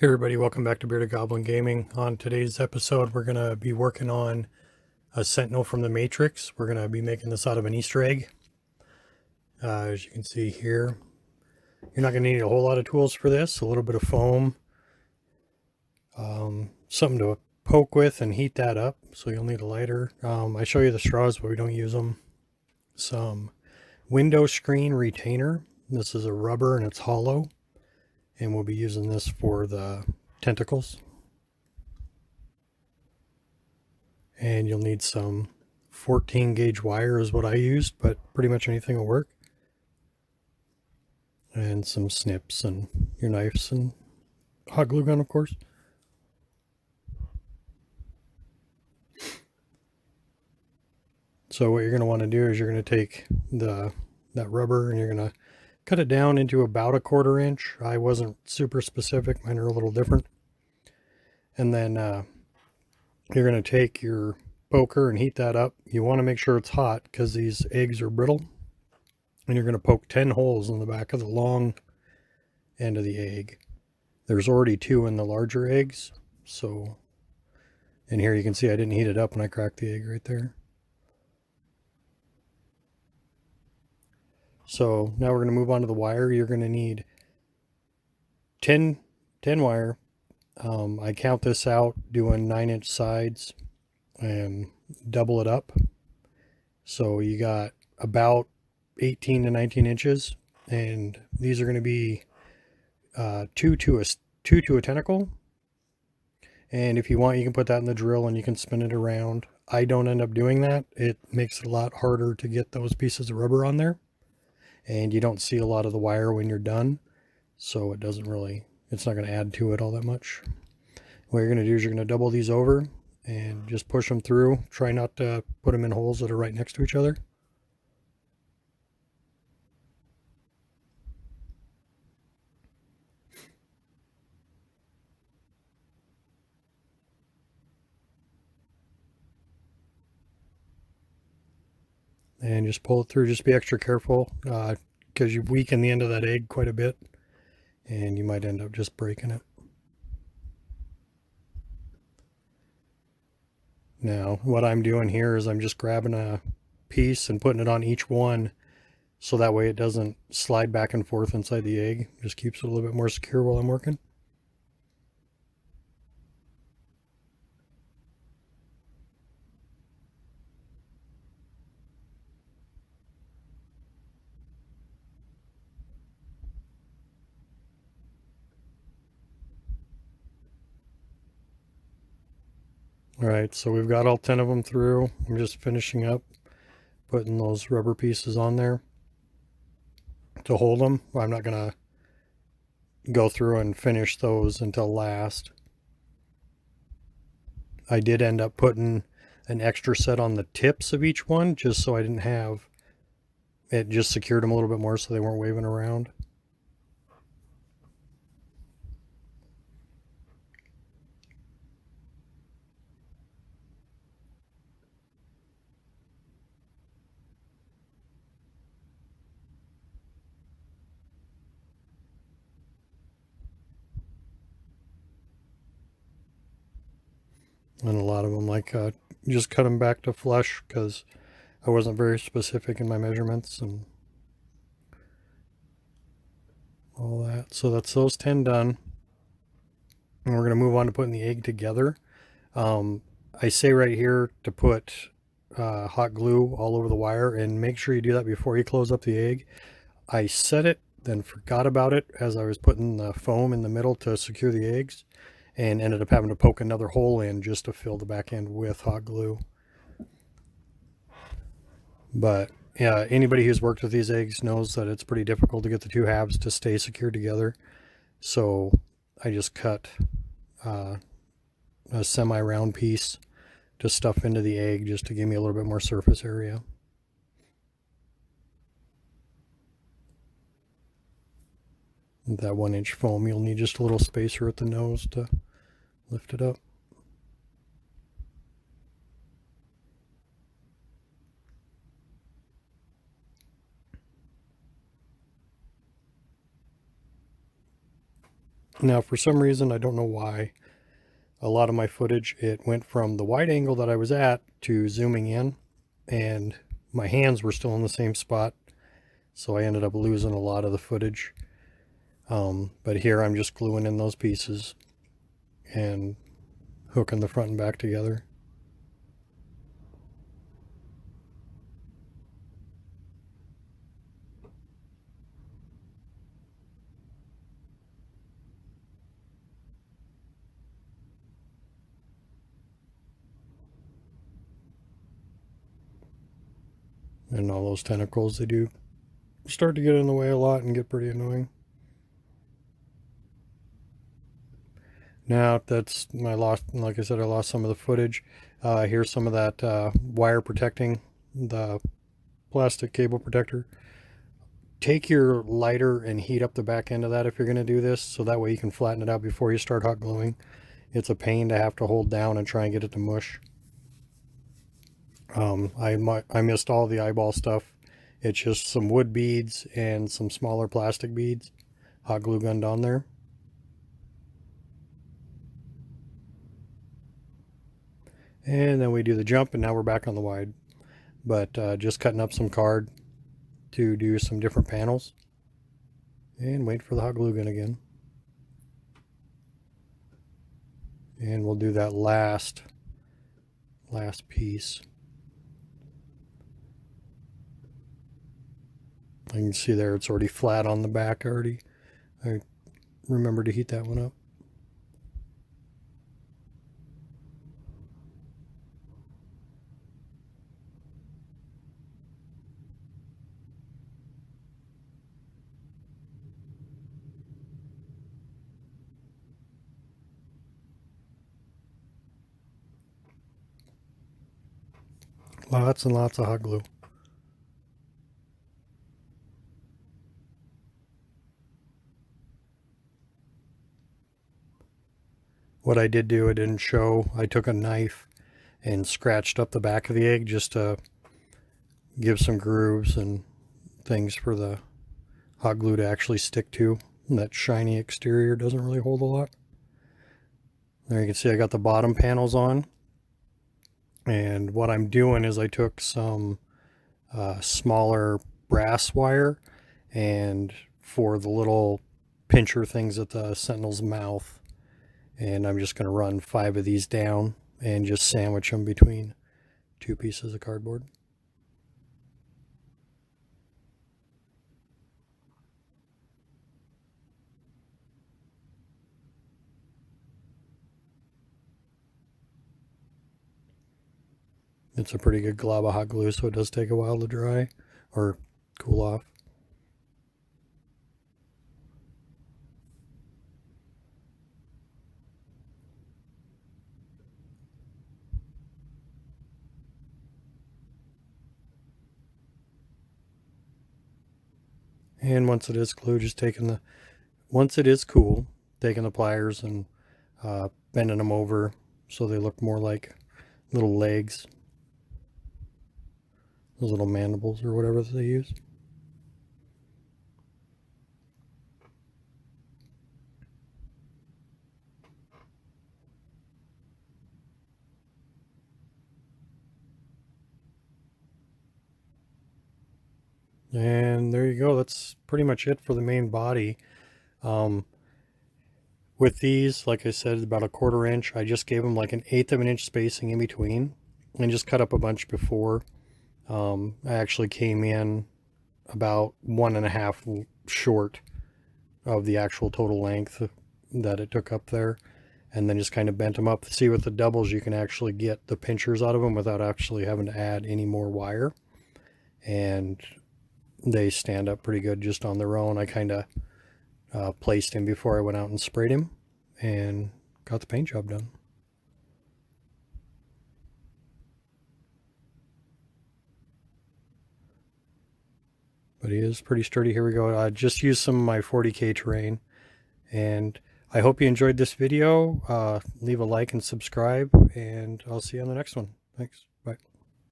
Hey everybody, welcome back to Bearded Goblin Gaming. On today's episode, we're going to be working on a sentinel from the Matrix. We're going to be making this out of an Easter egg. As you can see here, you're not going to need a whole lot of tools for this. A little bit of foam, something to poke with and heat that up. So you'll need a lighter. I show you the straws, but we don't use them. Some window screen retainer. This is a rubber and it's hollow. And we'll be using this for the tentacles. And you'll need some 14 gauge wire is what I used, but pretty much anything will work. And some snips and your knives and hot glue gun, of course. So what you're going to want to do is you're going to take that rubber and you're going to cut it down into about 1/4 inch. I wasn't super specific. Mine are a little different. And then you're going to take your poker and heat that up. You want to make sure it's hot because these eggs are brittle. And you're going to poke 10 holes in the back of the long end of the egg. There's already 2 in the larger eggs. So, and here you can see I didn't heat it up when I cracked the egg right there. So now we're going to move on to the wire. You're going to need 10 wire. I count this out doing 9-inch sides and double it up. So you got about 18 to 19 inches, and these are going to be 2 to a tentacle. And if you want, you can put that in the drill and you can spin it around. I don't end up doing that. It makes it a lot harder to get those pieces of rubber on there, and you don't see a lot of the wire when you're done, so it doesn't really, it's not going to add to it all that much. What you're going to do is you're going to double these over and just push them through. Try not to put them in holes that are right next to each other. And just pull it through. Just be extra careful because you weaken the end of that egg quite a bit and you might end up just breaking it. Now what I'm doing here is I'm just grabbing a piece and putting it on each one so that way it doesn't slide back and forth inside the egg. Just keeps it a little bit more secure while I'm working. All right, so we've got all 10 of them through. I'm just finishing up putting those rubber pieces on there to hold them. I'm not going to go through and finish those until last. I did end up putting an extra set on the tips of each one just so I didn't have it, just secured them a little bit more so they weren't waving around. And a lot of them, like, just cut them back to flush because I wasn't very specific in my measurements and all that. So that's those 10 done. And we're going to move on to putting the egg together. I say right here to put hot glue all over the wire, and make sure you do that before you close up the egg. I set it, then forgot about it as I was putting the foam in the middle to secure the eggs, and ended up having to poke another hole in just to fill the back end with hot glue. But yeah, anybody who's worked with these eggs knows that it's pretty difficult to get the two halves to stay secured together. So I just cut a semi-round piece to stuff into the egg just to give me a little bit more surface area. With that 1-inch foam, you'll need just a little spacer at the nose to lift it up. Now, for some reason, I don't know why, a lot of my footage, it went from the wide angle that I was at to zooming in, and my hands were still in the same spot, so I ended up losing a lot of the footage. But here I'm just gluing in those pieces and hooking the front and back together. And all those tentacles, they do start to get in the way a lot and get pretty annoying. Now that's I lost, like I said, I lost some of the footage. Here's some of that wire protecting the plastic cable protector. Take your lighter and heat up the back end of that if you're going to do this, so that way you can flatten it out before you start hot gluing. It's a pain to have to hold down and try and get it to mush. I missed all the eyeball stuff. It's just some wood beads and some smaller plastic beads hot glue gunned on there. And then we do the jump, and now we're back on the wide. But just cutting up some card to do some different panels. And wait for the hot glue gun again. And we'll do that last piece. You can see there it's already flat on the back already. I remember to heat that one up. Lots and lots of hot glue. What I did do, I didn't show, I took a knife and scratched up the back of the egg just to give some grooves and things for the hot glue to actually stick to. And that shiny exterior doesn't really hold a lot. There you can see I got the bottom panels on. And what I'm doing is I took some smaller brass wire, and for the little pincher things at the sentinel's mouth, and I'm just going to run 5 of these down and just sandwich them between 2 pieces of cardboard. It's a pretty good glob of hot glue, so it does take a while to dry or cool off. And once it is glued, just once it is cool, taking the pliers and bending them over so they look more like little legs, those little mandibles or whatever they use. And there you go. That's pretty much it for the main body. With these, like I said, about a 1/4 inch. I just gave them like an 1/8 of an inch spacing in between, and just cut up a bunch before. I actually came in about 1.5 short of the actual total length that it took up there, and then just kind of bent them up. See, with the doubles, you can actually get the pinchers out of them without actually having to add any more wire, and they stand up pretty good just on their own. I kind of placed him before I went out and sprayed him and got the paint job done. But he is pretty sturdy. Here we go. I just used some of my 40K terrain, and I hope you enjoyed this video. Leave a like and subscribe, and I'll see you on the next one. Thanks.